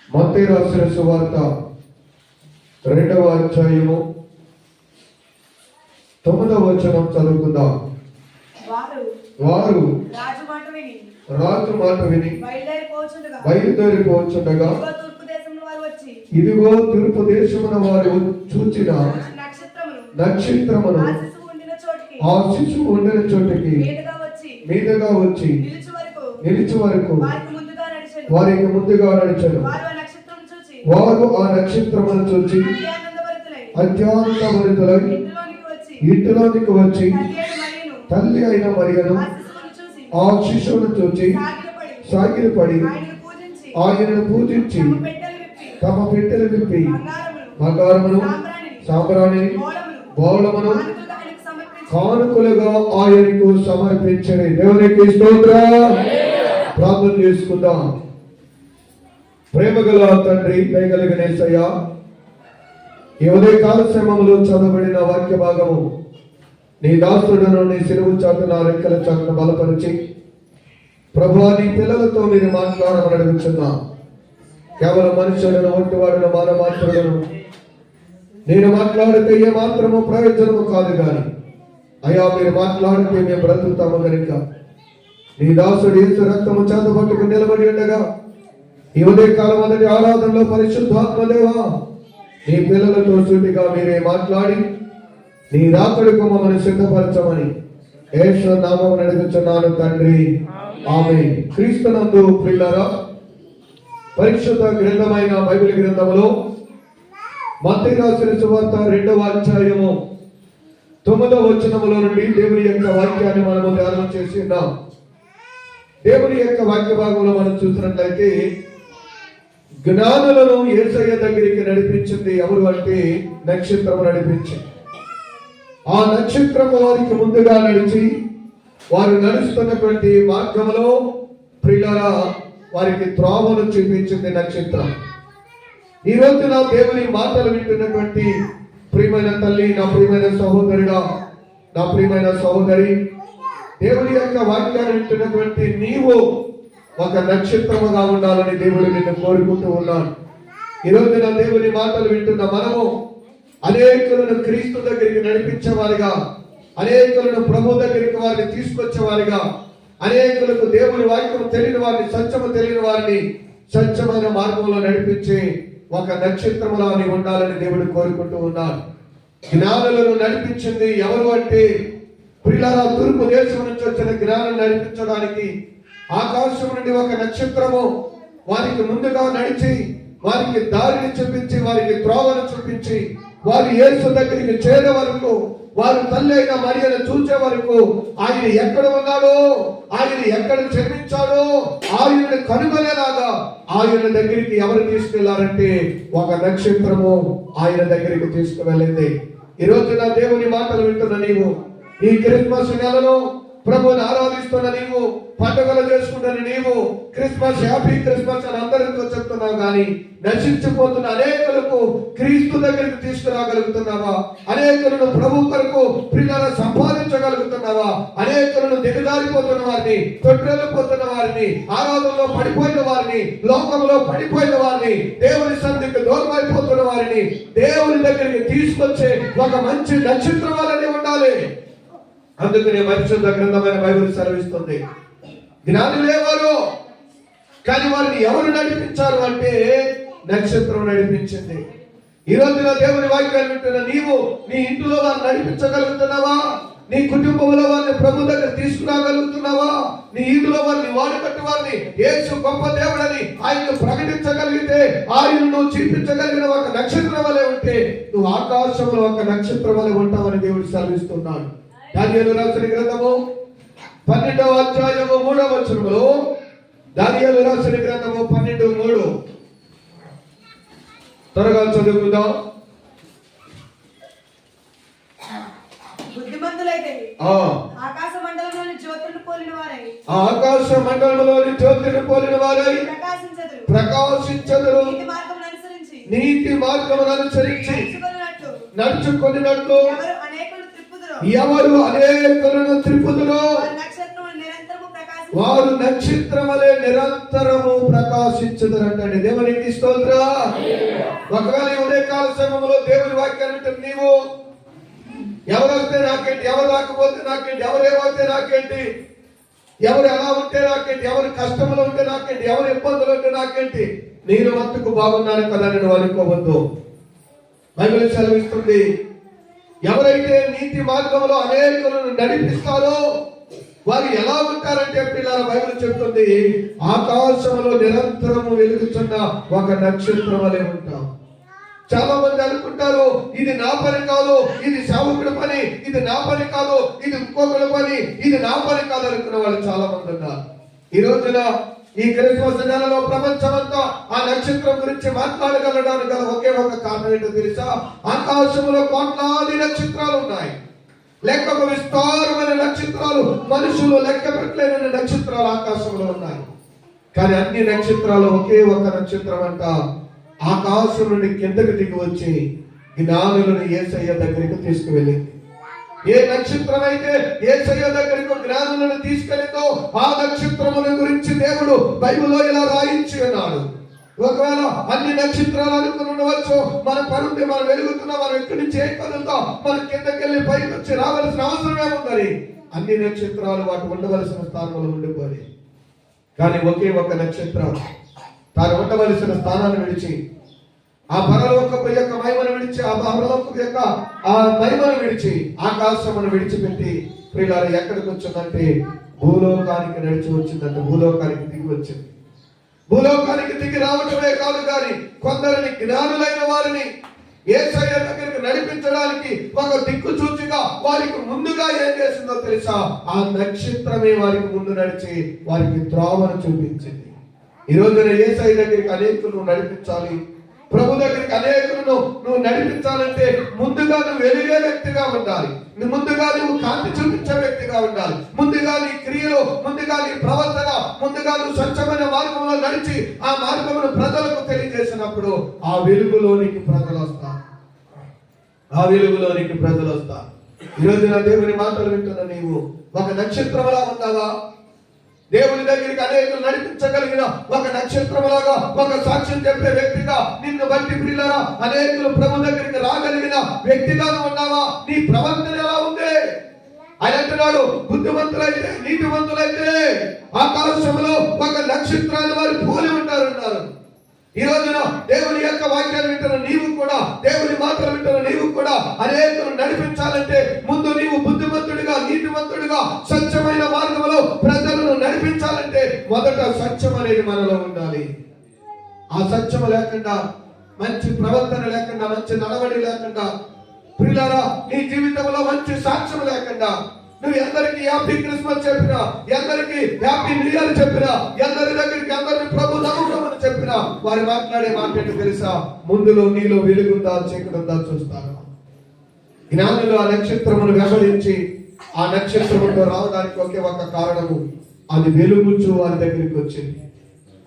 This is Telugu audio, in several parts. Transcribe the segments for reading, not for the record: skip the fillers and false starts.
మత్తయి రాసిన సువార్త 2వ అధ్యాయము 9వ వచనం చదువుకుందాం. వారు రాజు మాట విని బయలుదేరిపోచుండగా ఇదిగో తూర్పు దేశమున వారు చూచిన నక్షత్రమును ఆ శిశువు ఉండిన చోటికి మీదగా వచ్చి నిలిచి వరకు వారికి ముందుగా నడిచారు. వారు ఆ నక్షత్రమును చూచి అత్యానందభరితులై ఇంటిలోనికి వచ్చి తల్లి అయిన మరియను ఆ శిశువును చూచి సాగిలపడి ఆయనను పూజించి తమ పెట్టెలు విప్పి బంగారమును సాంబ్రాణిని బౌళమును కానుకలుగా ఆయనకు సమర్పించని. దేవునికి స్తోత్రం. ప్రార్థన చేసుకుందాం. ప్రేమగల తండ్రి, దయగలిగిన యేసయ్య, ఈ ఉదయకాల సమయంలో చదవబడిన వాక్య భాగము నీ దాసుడును నీ సిలువ చాటున రెక్కల చాటున బలపరిచి ప్రభువా నీ పిల్లలతో మీరు మాట్లాడమని అడుగుతున్నా. కేవలం మనుషులను ఒట్టివాడును మానమాత్రులను నేను మాట్లాడితే ఏ మాత్రము ప్రయోజనము కాదు గాని అయ్యా మీరు మాట్లాడితే మేము బ్రతుకుతాము కనుక నీ దాసుడు యేసు రక్తము చేత పట్టుకుని నిలబడి ఉండగా ఈ ఉదయకాలం మొదటి ఆరాధనలో పరిశుద్ధాత్మదేవా నీ పిల్లలతో సూటిగా మీరే మాట్లాడి నీ రాకడకు మమ్మల్ని సిద్ధపరచమని యేసు నామమున అడుగుచున్నాను తండ్రి, ఆమేన్. క్రీస్తునందు ప్రియులారా, పరిశుద్ధ గ్రంథమైన బైబిల్ గ్రంథములో మత్తయి రాసిన సువార్త 2వ అధ్యాయము 9వ వచనములో నుండి దేవుని యొక్క వాక్యాన్ని మనము ధ్యానం చేసి ఉన్నాం. దేవుని యొక్క వాక్య భాగంలో మనం చూసినట్లయితే జ్ఞానులను యేసయ్య దగ్గరికి నడిపించింది ఎవరు అంటే నక్షత్రము నడిపించింది. ఆ నక్షత్రము వారికి ముందుగా నడిచి వారు నడుస్తున్నటువంటి మార్గంలో ప్రియులారా వారికి త్రోవను చూపించింది నక్షత్రం. ఈ రోజున దేవుని మాటలు వింటున్నటువంటి ప్రియమైన తల్లి, నా ప్రియమైన సహోదరుడా, నా ప్రియమైన సహోదరి, దేవుని యొక్క వాక్యాన్ని వింటున్నటువంటి నీవు ఒక నక్షత్రముగా ఉండాలని దేవుడు నిన్ను కోరుకుంటూ ఉన్నాను. ఈ రోజున దేవుని మాటలు వింటున్న మనము అనేకులను క్రీస్తు దగ్గరికి నడిపించేవారిగా, అనేకులను ప్రభు దగ్గరికి వారిని తీసుకొచ్చేవారిగా, అనేకులకు దేవుని వాక్యం తెలియని వారిని, సత్యము తెలియని వారిని సత్యమైన మార్గంలో నడిపించే ఒక నక్షత్రములా ఉండాలని దేవుడు కోరుకుంటూ ఉన్నాడు. జ్ఞానులను నడిపించింది ఎవరు అంటే ప్రియులారా, తూర్పు దేశం నుంచి వచ్చిన జ్ఞానం నడిపించడానికి ఆకాశం నుండి ఒక నక్షత్రము వారికి ముందుగా నడిచి వారికి దారిని చూపించి వారికి త్రోవను చూపించి వారు యేసు దగ్గరికి చేరే వరకు, వారు తల్లి అయిన మరియను చూసే వరకు, ఆయన ఎక్కడ ఉన్నాడో, ఆయన ఎక్కడ జన్మించాడో ఆయనను కనుగొనేలాగా ఆయన దగ్గరికి ఎవరు తీసుకెళ్లారంటే ఒక నక్షత్రము ఆయన దగ్గరికి తీసుకువెళ్ళింది. ఈ రోజున దేవుని మాటలు వింటున్న నీవు, ఈ క్రిస్మస్ నెలలో ప్రభువుని ఆరాధిస్తున్న నీవు, పండుగలు చేసుకుంటున్న నీవు, క్రిస్మస్ హ్యాపీ క్రిస్మస్ అని అందరితో చెప్తున్నావు, కానీ నశించిపోతున్న అనేకులకు క్రీస్తు దగ్గరికి తీసుకురాగలుగుతున్నావా? అనేకులను ప్రభు కొరకు ప్రియులను సంపాదించగలుగుతున్నావా? అనేకులను దిగజారిపోతున్న వారిని, తొట్రెళ్ళిపోతున్న వారిని, ఆరాధనలో పడిపోయిన వారిని, లోకంలో పడిపోయిన వారిని, దేవుని సన్నిధికి దూరమైపోతున్న వారిని దేవుని దగ్గరికి తీసుకొచ్చే ఒక మంచి నక్షత్రం వలనే ఉండాలి. అందుకనే పరిశుద్ధ గ్రంథమైన బైబిల్ సెలవిస్తుంది, జ్ఞానులేవారు కానీ వారిని ఎవరు నడిపించారు అంటే నక్షత్రం నడిపించింది. ఈ రోజున దేవుని వాక్యాన్ని వింటున్న నీవు నీ ఇంటిలో వారిని నడిపించగలుగుతున్నావా? నీ కుటుంబంలో వారిని ప్రభు దగ్గర తీసుకురాగలుగుతున్నావా? నీ ఇంటిలో వారిని వాడుకట్టు వారిని యేసు గొప్ప దేవుడని ఆయనను ప్రకటించగలిగితే, ఆయనను చూపించగలిగిన ఒక నక్షత్రం వలె ఉంటే నువ్వు ఆకాశంలో ఒక నక్షత్రం వలె ఉంటావని దేవుడు సెలవిస్తున్నాడు. దానియేలు రాసిన గ్రంథము 12వ అధ్యాయము 3వ వచనములో, దానియేలు రాసిన గ్రంథము 12:3 త్వరగా చదువుకుందాం. ఆకాశ మండలంలోని జ్యోతులను పోలిన వారై ప్రకాశించెదరు. నీతి మార్గమును అనుసరించి నడుచుకొనినట్లు ఎవరు అనేకులను త్రిప్పుదురో వారు నక్షత్రం వలె నిరంతరము ప్రకాశించుదరంటండి. దేవునికి స్తోత్రం. ఒకవేళ ఉదయకాల సమయంలో దేవుని వాక్యాన్ని నీవు ఎవరు వస్తే నాకేంటి, ఎవరు రాకపోతే నాకేంటి, ఎవరు ఏమైతే నాకేంటి, ఎవరు ఎలా ఉంటే నాకేంటి, ఎవరు కష్టంలో ఉంటే నాకేంటి, ఎవరు ఇబ్బందులు ఉంటే నాకేంటి, నేను మట్టుకు బాగున్నాను కదా నేను అనుకోవద్దు. బైబిల్ సెలవిస్తుంది, ఎవరైతే నీతి మార్గంలో అనేకులను నడిపిస్తారో వారు ఎలా ఉంటారంటే పిల్లల బైబిల్ చెప్తుంది, ఆకాశంలో నిరంతరము వెలుగుతున్న ఒక నక్షత్రం వలె ఉంటాం. చాలా మంది అనుకుంటారు ఇది నా పని కాదు, ఇది సేవకుడి పని, ఇది నా పని కాదు, ఇది ఇంకొకరి పని, ఇది నా పని కాదు అనుకున్న వాళ్ళు చాలా మంది ఉన్నారు. ఈ రోజున ఈ క్రిస్మస్ నెలలో ప్రపంచమంతా ఆ నక్షత్రం గురించి మాట్లాడగలడానికి గల ఒకే ఒక కారణం ఏంటో తెలుసా? ఆకాశంలో కోట్లాది నక్షత్రాలు ఉన్నాయి. లెక్కకు విస్తారమైన నక్షత్రాలు, మనుషులు లెక్క పెట్టలేని నక్షత్రాలు ఆకాశంలో ఉన్నాయి. కానీ అన్ని నక్షత్రాలు ఒకే ఒక నక్షత్రం అంట ఆకాశం నుండి కిందకి దిగి వచ్చి జ్ఞానులను యేసయ్య దగ్గరికి తీసుకువెళ్ళింది. ఏ నక్షత్రం అయితే యేసయ్య దగ్గరికి జ్ఞానులను తీసుకెళ్ళిందో ఆ నక్షత్రముల గురించి దేవుడు బైబిల్లో ఇలా రాయించి ఉన్నాడు. ఒకవేళ అన్ని నక్షత్రాలు అనుకుని ఉండవచ్చు, మన పనుంది, మనం వెలుగుతున్నాం, మనం ఎక్కడి నుంచి ఏ కదులుతాం, మనం కిందకి వెళ్ళి పైకి వచ్చి రావాల్సిన అవసరం ఏముందని అన్ని నక్షత్రాలు వాటి ఉండవలసిన స్థానంలో ఉండిపోయి, కానీ ఒకే ఒక నక్షత్రం తాను ఉండవలసిన స్థానాన్ని విడిచి, ఆ పరలోకపు యొక్క మహిమను విడిచి, ఆ పరలోకపు యొక్క ఆ మహిమను విడిచి ఆకాశమును విడిచిపెట్టి ప్రియులారా ఎక్కడికి వచ్చిందంటే భూలోకానికి నడిచి వచ్చిందంటే భూలోకానికి దిగి వచ్చింది. భూలోకానికి దిగి రావటమే కాదు కానీ కొందరిని జ్ఞానులైన వారిని యేసయ్య దగ్గరికి నడిపించడానికి ఒక దిక్కు చూచిగా వారికి ముందుగా ఏం చేసిందో తెలుసా? ఆ నక్షత్రమే వారికి ముందు నడిచి వారికి త్రోవను చూపించింది. ఈ రోజున యేసయ్య దగ్గరికి అనేకులను నడిపించాలి, ప్రభు దగ్గరికి అనేకులను నువ్వు నడిపించాలంటే ముందుగా నువ్వు వెలిగే వ్యక్తిగా ఉండాలి, ముందుగా నువ్వు కాంతి చూపించే వ్యక్తిగా ఉండాలి, ముందుగా నీ క్రియలు, ముందుగా నీ ప్రవర్తన, ముందుగా నువ్వు స్వచ్ఛమైన మార్గంలో నడిచి ఆ మార్గమును ప్రజలకు తెలియజేసినప్పుడు ఆ వెలుగులోనికి ప్రజలు వస్తారు, ఆ వెలుగులోనికి ప్రజలు వస్తారు. ఈ రోజున దేవుని మాటలు వింటున్న నీవు ఒక నక్షత్రంలా ఉన్నావా? దేవుని దగ్గరికి అనేకులు నడిపించగలిగిన ఒక నక్షత్రంలాగా, ఒక సాక్ష్యం చెప్పే వ్యక్తిగా నిన్ను బట్టి ప్రియులారా అనేకులు ప్రభు దగ్గరికి రాగలిగిన వ్యక్తిగా ఉన్నావా? నీ ప్రవర్తన ఎలా ఉంది? ఆయన అంటున్నాడు, బుద్ధిమంతులైతే, నీతిమంతులైతే ఆకాశంలో ఒక నక్షత్రాన్ని వారు పోలి ఉంటారన్నారు. ఈ రోజున దేవుని యొక్క వాక్యాలు వింటున్న నీవు కూడా, దేవుని మాటలు వింటున్న నీవు కూడా అనేకులు నడిపించాలంటే ముందు నీవు బుద్ధిమంతుడిగా, నీతిమంతుడిగా స్వచ్ఛమైన మార్గంలో ప్రజలను నడిపించాలంటే మొదట సత్యం అనేది మనలో ఉండాలి. ఆ సత్యం లేకుండా, మంచి ప్రవర్తన లేకుండా, మంచి నడవడి లేకుండా, ప్రియులారా నీ జీవితంలో మంచి సాక్ష్యం లేకుండా, నువ్వు ఎందరికి హ్యాపీ క్రిస్మస్ చెప్పినా, ఎందరికి హ్యాపీ న్యూ ఇయర్ చెప్పినా, ఎందరి దగ్గరికి అందరిని ప్రభు నమ్మకమని చెప్పినా వారు మాట్లాడే మాట ఏంటో తెలుసా? ముందులో నీలో వెలుగుందా చీకటిందా చూస్తాను. జ్ఞానులు ఆ నక్షత్రమును వెంబడించి ఆ నక్షత్రముతో రావడానికి ఒకే ఒక కారణము, అది వెలుగుచు వారి దగ్గరికి వచ్చింది.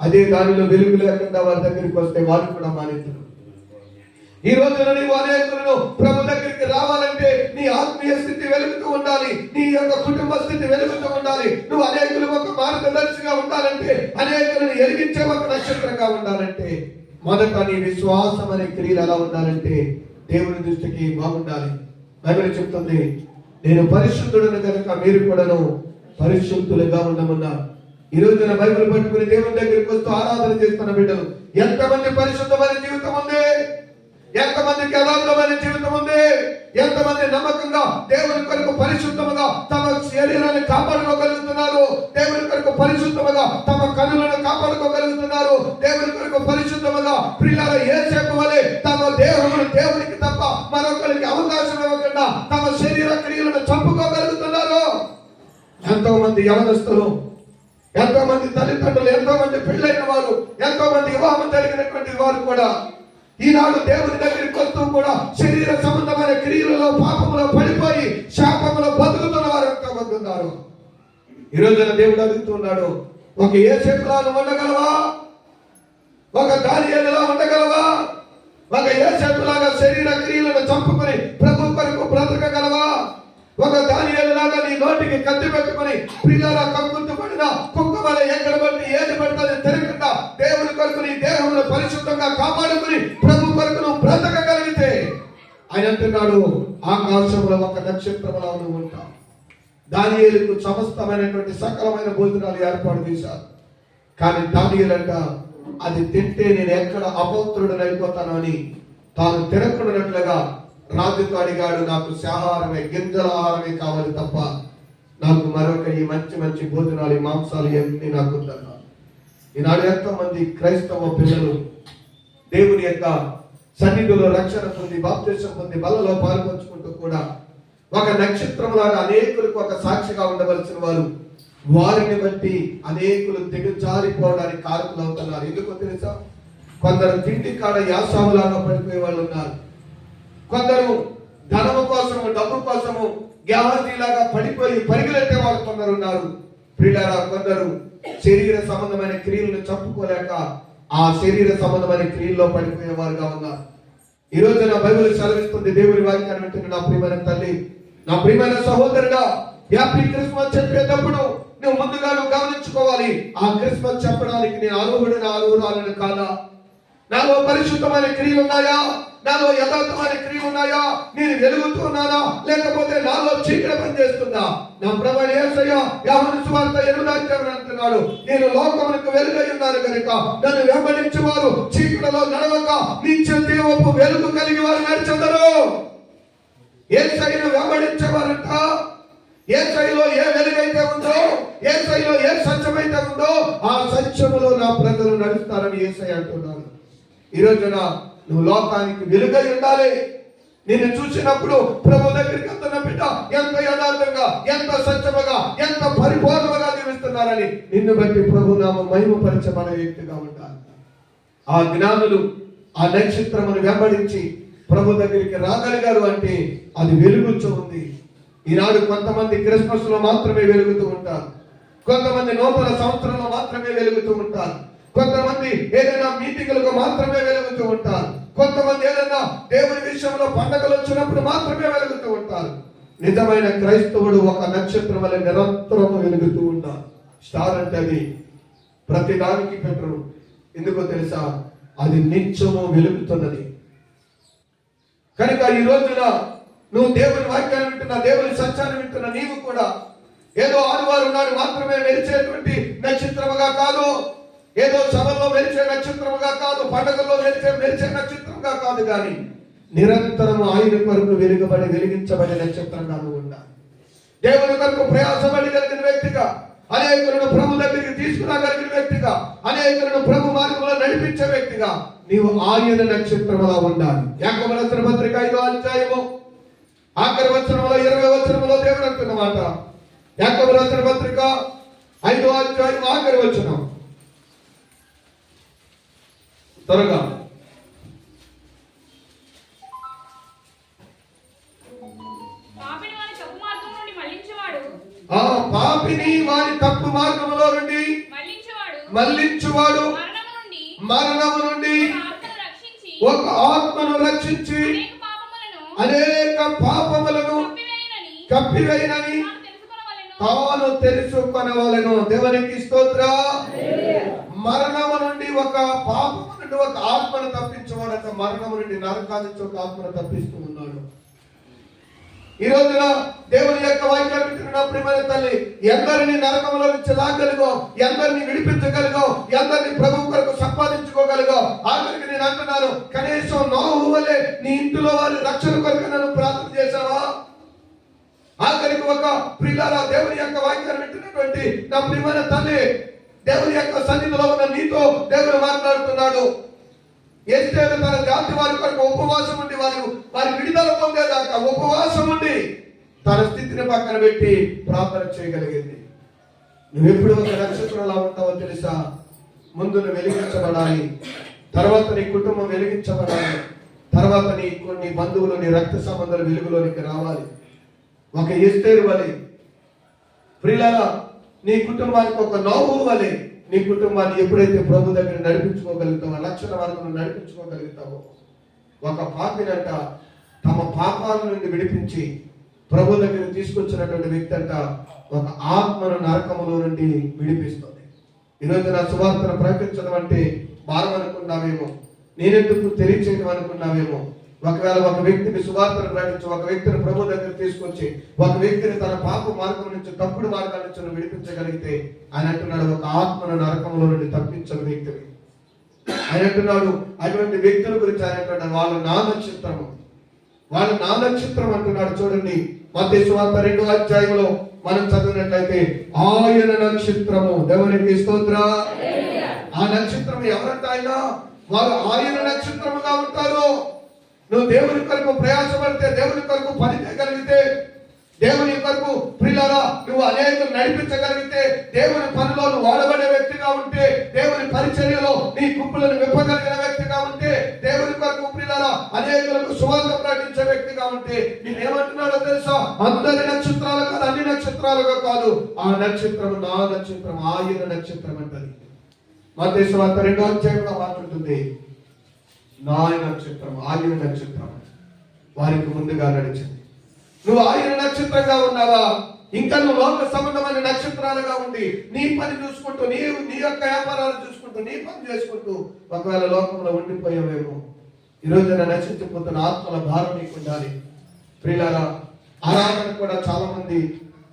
అదే దానిలో వెలుగు లేకుండా వారి దగ్గరికి వస్తే వారు కూడా మానేస్తారు. ఈ రోజున నీవు అనేకులను ప్రభు దగ్గరికి రావాలంటే నీ ఆత్మీయ స్థితి వెలుగుతూ ఉండాలి, నీ యొక్క కుటుంబ స్థితి వెలుగుతూ ఉండాలి. నువ్వు అనేకులకు ఒక మార్గదర్శిగా ఉండాలంటే, అనేకులను ఎరిగించే ఒక నక్షత్రంగా ఉండాలంటే మొదట నీ విశ్వాసం అనే క్రియలు ఎలా ఉండాలంటే దేవుని దృష్టికి బాగుండాలి. బైబిల్ చెప్తుంది, నేను పరిశుద్ధుడను కనుక మీరు కూడాను పరిశుద్ధులుగా ఉండమన్నారు. ఈ రోజున బైబిల్ పట్టుకుని దేవుని దగ్గరికి వస్తూ ఆరాధన చేస్తున్న బిడ్డలు ఎంతమంది పరిశుద్ధమైన జీవితం ఉంది? ఎంతమందికి యథార్థమైన జీవితం ఉంది? ఎంతమంది నమ్మకంగా దేవుని కొరకు పరిశుద్ధముగా తమ శరీరాన్ని కాపాడుకోగలుగుతున్నారు? దేవుని కొరకు పరిశుద్ధముగా తమ కన్నులను కాపాడుకోగలుగుతున్నారు? దేవుని కొరకు పరిశుద్ధముగా ప్రియులారా యేసేపు వలె తమ దేహమును దేవునికి తప్ప మరొకరికి అవకాశం ఇవ్వకుండా తమ శరీర క్రియలను చంపుకోగలుగుతున్నారు? ఎంతో మంది యవనస్తులు, ఎంతో మంది తల్లిదండ్రులు, ఎంతో మంది పెళ్ళైన వారు, ఎంతో మంది వివాహం జరిగినటువంటి వారు కూడా ఈనాడు దేవుని దగ్గరికి వస్తూ కూడా శరీర సంబంధమైన క్రియలలో పాపములో పడిపోయి శాపములో బతుకుతున్న వారు ఎంతో మంది ఉన్నారు. ఈ రోజున దేవుడు అడుగుతున్నాడు, ఒక యేసేపులాగా ఉండగలవా? ఒక దానియేలులా ఉండగలవా? ఒక యేసేపులాగా శరీర క్రియలను చంపుకొని ప్రభు కొరకు బ్రతకగలవా? ఒక దానియేలులాగా నీ నోటికి కత్తి పెట్టుకుని పిల్లల కక్కుర్తి పడిన కుక్క వల్ల ఎక్కడ పడితే ఏది పడుతుంది తిరగకుండా దేవుని కొరకు నీ దేహంలో పరిశుద్ధంగా కాపాడుకుని ప్రభు కొరకు నువ్వు బ్రతకగలిగితే ఆయన అంటున్నాడు, ఆకాశంలో ఒక నక్షత్రంలో నువ్వు ఉంటావు. దానియేలుకు సమస్తమైనటువంటి సకలమైన భోజనాలు ఏర్పాటు చేశారు. కానీ దానియేలు అంట, అది తింటే నేను ఎక్కడ అపవిత్రుడని అయిపోతాను అని తాను తినకుండానట్లుగా రాజుతో అడిగాడు, నాకు శాహారమే, గింజల ఆహారమే కావాలి తప్ప నాకు మరొక ఈ మంచి మంచి భోజనాలు, ఈ మాంసాలు ఏమి నాకు వద్దన్నారు. ఈనాడు ఎంతో మంది క్రైస్తవ పిల్లలు దేవుని యొక్క సన్నిధిలో రక్షణ పొంది బాప్తిసం పొంది బలలో పాల్పంచుకుంటూ కూడా ఒక నక్షత్రం లాగా అనేకులకు ఒక సాక్షిగా ఉండవలసిన వారు వారిని బట్టి అనేకులు దిగజారిపోవడానికి కారకులు అవుతున్నారు. ఎందుకో తెలుసా? కొందరు తిండి కాడ యాసాములాగా పడిపోయే వాళ్ళు ఉన్నారు. కొందరు ధనము కోసము, డబ్బు కోసము గ్యాహీలాగా పడిపోయి పరిగెట్టే వాళ్ళు కొందరు ఉన్నారు. ప్రియులారా, కొందరు శరీర సంబంధమైన క్రియలను చంపుకోలేక ఆ శరీర సంబంధమైన క్రియల్లో పడిపోయే వారుగా ఉన్నారు. ఈ రోజు నా బైబిల్ సెలవిస్తుంది, దేవుని వాక్యాన్ని వింటున్న నా ప్రియమైన తల్లి, నా ప్రియమైన సహోదరుడా, హ్యాపీ క్రిస్మస్ చెప్పేటప్పుడు నువ్వు ముందుగా గమనించుకోవాలి, ఆ క్రిస్మస్ చెప్పడానికి నేను అర్హురాలను కాదా? నాలో పరిశుద్ధమైన క్రియలు ఉన్నాయా? నాలో యథార్థమైన క్రియలు ఉన్నాయా? నేను వెలుగుతున్నానా లేకపోతే నాలో చీకటి పనిచేస్తుందా? నా ప్రభువు యేసయ్య యోహాను సువార్త 8వ అధ్యాయం అంటున్నాడు, నేను లోకమునకు వెలుగై ఉన్నాను కనుక నన్ను వెంబడించేవారు చీకటిలో నడవక నిత్య జీవపు వెలుగు కలిగి వారు నడిచెదరు. యేసయ్యను వెంబడించేవారంట యేసయ్యలో ఏ వెలుగైతే ఉందో, యేసయ్యలో ఏ సత్యమైతే ఉందో ఆ సత్యములో నా ప్రజలు నడుస్తారని యేసయ్య అంటున్నాడు. ఈ రోజున నువ్వు లోకానికి వెలుగై ఉండాలి. నిన్ను చూసినప్పుడు ప్రభు దగ్గరికి వెళ్తున్న బిడ్డ ఎంత యథార్థంగా, ఎంత సత్యముగా, ఎంత పరిపూర్ణంగా జీవిస్తున్నారని నిన్ను బట్టి ప్రభు నామ మహిమపరచబడే వ్యక్తిగా ఉండాలి. ఆ జ్ఞానులు ఆ నక్షత్రమును వెంబడించి ప్రభు దగ్గరికి రాగలిగారు అంటే అది వెలుగుతూ ఉంది. ఈనాడు కొంతమంది క్రిస్మస్ లో మాత్రమే వెలుగుతూ ఉంటారు, కొంతమంది నూతన సంవత్సరంలో మాత్రమే వెలుగుతూ ఉంటారు, కొంతమంది ఏదైనా మీటింగులకు మాత్రమే వెలుగుతూ ఉంటారు, కొంతమంది ఏదైనా దేవుని విషయంలో పండగలు వచ్చినప్పుడు మాత్రమే వెలుగుతూ ఉంటారు. నిజమైన క్రైస్తవుడు ఒక నక్షత్రం వల్ల నిరంతరం వెలుగుతూ ఉంటారు. స్టార్ అంటే అది ప్రతి దానికి పెట్టరు. ఎందుకో తెలుసా? అది నిత్యము వెలుగుతున్నది. కనుక ఈ రోజున నువ్వు దేవుని వాక్యాన్ని వింటున్నా, దేవుని సత్యాన్ని వింటున్నా, నీవు కూడా ఏదో ఆదివారం నాడు మాత్రమే వెలిచేటువంటి నక్షత్రముగా కాదు, ఏదో సభలో వెలిచే నక్షత్రముగా కాదు, పండుగల్లో వెలిచే నక్షత్రంగా కాదు, కానీ నిరంతరం ఆయన కొరకు వెలిగించబడే నక్షత్రంగా నువ్వు ఉండాలి. దేవుని కొరకు ప్రయాసపడి కలిగిన వ్యక్తిగా, అనేకులను ప్రభు దగ్గరికి తీసుకురాగలిగిన వ్యక్తిగా, అనేకులను ప్రభు మార్గంలో నడిపించే వ్యక్తిగా నీవు ఆయన నక్షత్రములా ఉండాలి. యాకోబు రాసిన పత్రిక 5వ అధ్యాయము ఆఖరి వచనంలో 20వ వచనంలో దేవుడు అంటున్నమాట. యాకోబు రాసిన పత్రిక 5వ అధ్యాయం ఆఖరి వచనం త్వరగా. ఆ పాపిని వారి తప్పు మార్గములో నుండి మళ్ళించువాడు మరణము నుండి ఒక ఆత్మను రక్షించి అనేక పాపములను కప్పివేయనని తాను తెలుసుకొనవలెను. దేవునికి స్తోత్రం. మరణము నుండి ఒక పాపము నుండి ఒక ఆత్మను తప్పించేవాడట, మరణము నుండి నరకానికి ఒక ఆత్మను తప్పిస్తూ ఉన్నాడు. ఈ రోజున దేవుని యొక్క వాక్యాన్ని వింటున్న ప్రియమైన తల్లి, ఎందరిని నరకంలో నుంచి లాగలిగో, ఎందరిని విడిపించగలిగో, ఎందరిని ప్రభు కొరకు సంపాదించుకోగలిగో. ఆఖరికి నేను అంటున్నాను, కనీసం నోహు వలె నీ ఇంటిలో వారి రక్షణ కొరకు నన్ను ప్రార్థన చేశావా? ఆఖరికి ఒక ప్రియులారా, దేవుని యొక్క వాక్యాన్ని వింటున్నటువంటి నా ప్రియమైన తల్లి, దేవుని యొక్క సన్నిధిలో ఉన్న నీతో దేవుడు మాట్లాడుతున్నాడు. ఎస్తేరు తన జాతి వారి కొరకు ఉపవాసం ఉండి వారి విడుదల పొందేదాకా ఉపవాసం ఉండి తన స్థితిని పక్కన పెట్టి ప్రార్థన చేయగలిగింది. నువ్వెప్పుడు ఒక నక్షత్రంలా ఉంటావో తెలుసా? ముందు నువ్వు వెలిగించబడాలి, తర్వాత నీ కుటుంబం వెలిగించబడాలి, తర్వాత నీ బంధువులు, నీ రక్త సంబంధాలు వెలుగులోనికి రావాలి. ఒక ఎస్తేరు వలె ప్రియులారా, నీ కుటుంబానికి ఒక నోహు వలె నీ కుటుంబాన్ని ఎప్పుడైతే ప్రభు దగ్గర నడిపించుకోగలుగుతావో, లక్షణ మార్గంలో నడిపించుకోగలుగుతావో, ఒక పాపినంట తమ పాపాల నుండి విడిపించి ప్రభు దగ్గర తీసుకొచ్చినటువంటి వ్యక్తి అంట ఒక ఆత్మను నరకములో నుండి విడిపిస్తుంది. ఈరోజు నా సువార్తను ప్రకటించడం అంటే భారం అనుకున్నావేమో, నేనెందుకు తెలియచేయడం అనుకున్నావేమో. ఒకవేళ ఒక వ్యక్తిని సువార్తను ప్రకటించి, ఒక వ్యక్తిని ప్రభు దగ్గర తీసుకొచ్చి, ఒక వ్యక్తిని తన పాప మార్గం నుంచి, తప్పుడు మార్గాల నుంచి నువ్వు విడిపించగలిగితే, ఆయన అంటున్నాడు ఒక ఆత్మను నరకంలో నుండి తప్పించని వ్యక్తిని. ఆయన అంటున్నాడు అటువంటి వ్యక్తుల గురించి ఆయన అంటున్నాడు వాళ్ళు నా నక్షత్రము, వాళ్ళు నా నక్షత్రం అంటున్నాడు. చూడండి మత్తయి సువార్త 2వ అధ్యాయంలో మనం చదివినట్లయితే ఆయన నక్షత్రము, దేవునికి స్తోత్రం. ఆ నక్షత్రం ఎవరంటే ఆయన, వారు ఆయన నక్షత్రముగా ఉంటారు. నువ్వు దేవుని కొరకు ప్రయాసపడితే, దేవుని కొరకు పని చేయగలిగితే, దేవుని కొరకు ప్రియులారా నువ్వు అనేకులు నడిపించగలిగితే, దేవుని పనిలో నువ్వు వాడబడే వ్యక్తిగా ఉంటే, దేవుని పరిచర్యలో నీ కుప్పలను విప్పగలిగిన వ్యక్తిగా ఉంటే, దేవుని కొరకు ప్రియులారా అనేకులకు సువార్త ప్రకటించే వ్యక్తిగా ఉంటే, నేనేమంటున్నాడో తెలుసా, అందరి నక్షత్రాలు కాదు, అన్ని నక్షత్రాలుగా కాదు, ఆ నక్షత్రం నా నక్షత్రం, ఆయన నక్షత్రం అంటది. మత్తయి సువార్త 2వ అధ్యాయంలో మాట్లాడుతుంది నా నక్షత్రం, ఆయన నక్షత్రం వారికి ముందుగా నడిచింది. నువ్వు ఆయన నక్షత్రంగా ఉన్నావా? ఇంకా నువ్వు లోక సంబంధమైన నక్షత్రాలుగా ఉండి నీ పని చూసుకుంటూ, నీ యొక్క వ్యాపారాలు చూసుకుంటూ, నీ పని చేసుకుంటూ ఒకవేళ లోకంలో ఉండిపోయావేమో. ఈరోజు నశించిపోతున్న ఆత్మల భారం నీకు ఉండాలి. ప్రియులారా, ఆరాధన కూడా చాలా మంది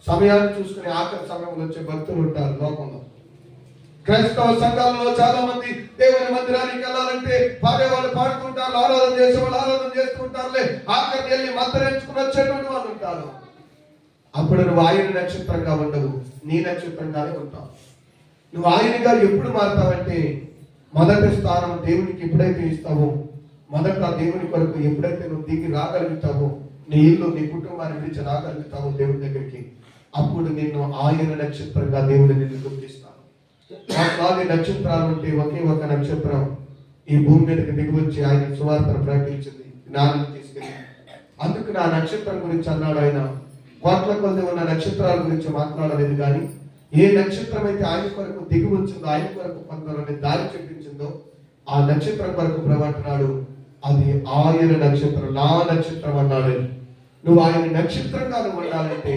సమయాన్ని చూసుకుని ఆఖరి సమయంలో వచ్చే భక్తులు ఉంటారు లోకంలో. క్రైస్తవ సంఘాలలో చాలా మంది దేవుని మందిరానికి వెళ్ళాలంటే పాడే వాళ్ళు పాడుతుంటారు, ఆరాధన చేసే వాళ్ళు ఆరాధన చేస్తూ ఉంటారులే, ఆఖరికి వెళ్ళి మంత్రించుకుని వచ్చేటువంటి వాళ్ళు ఉంటారు. అప్పుడు నువ్వు ఆయన నక్షత్రంగా ఉండవు, నీ నక్షత్రంగానే ఉంటావు. నువ్వు ఆయనగా ఎప్పుడు మారుతావంటే, మొదటి స్థానం దేవునికి ఎప్పుడైతే ఇస్తావో, మొదట దేవుని కొరకు ఎప్పుడైతే నువ్వు దిగి రాగలుగుతావో, నీ ఇల్లు నీ కుటుంబాన్ని విడిచి రాగలుగుతావో దేవుని దగ్గరికి, అప్పుడు నిన్ను ఆయన నక్షత్రంగా దేవుడు నిన్ను గుర్తిస్తాడు. అలాగే నక్షత్రాలు ఉంటే ఒకే ఒక నక్షత్రం ఈ భూమి మీదకి దిగివచ్చి ఆయన సువార్తను ప్రకటించింది, జ్ఞానం తీసుకెళ్ళి. అందుకు నా నక్షత్రం గురించి అన్నాడు ఆయన. కోట్ల కొద్ది ఉన్న నక్షత్రాల గురించి మాట్లాడలేదు, కానీ ఏ నక్షత్రం అయితే ఆయన కొరకు దిగి వచ్చిందో, ఆయన కొరకు కొందరు దారి చూపించిందో, ఆ నక్షత్రం కొరకు ప్రవర్తనాడు అది ఆయన నక్షత్రం, నా నక్షత్రం అన్నాడు. నువ్వు ఆయన నక్షత్రంగా నువ్వు ఉండాలంటే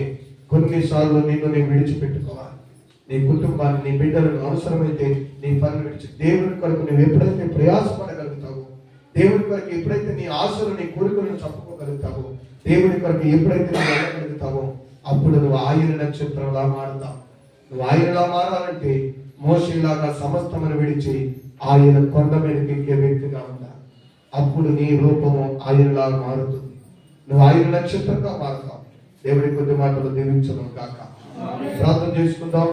కొన్నిసార్లు నిన్ను నేను విడిచిపెట్టుకోవాలి. నీ కుటుంబాన్ని, నీ బిడ్డలను, అవసరమైతే నీ పనులు విడిచి దేవుని కొరకు నువ్వు ఎప్పుడైతే ప్రయాసపడగలుగుతావో, దేవుని కొరకు ఎప్పుడైతే నీ ఆశలు, నీ కోరికలను చంపుకోగలుగుతావో, దేవుని కొరకు ఎప్పుడైతే నువ్వు వెళ్ళగలుగుతావో, అప్పుడు నువ్వు ఆయన నక్షత్రంలా మారుతావు. నువ్వు ఆయనలా మారాలంటే మోషేలాగా సమస్తమును విడిచి ఆయన కొండ మీదకి ఎక్కే వ్యక్తిగా ఉండాలి. అప్పుడు నీ రూపము ఆయనలా మారుతుంది, నువ్వు ఆయన నక్షత్రంగా మారుతావు. దేవుడి కొద్ది మాటలు దీవించడం కాక ప్రార్థన చేసుకుందాం.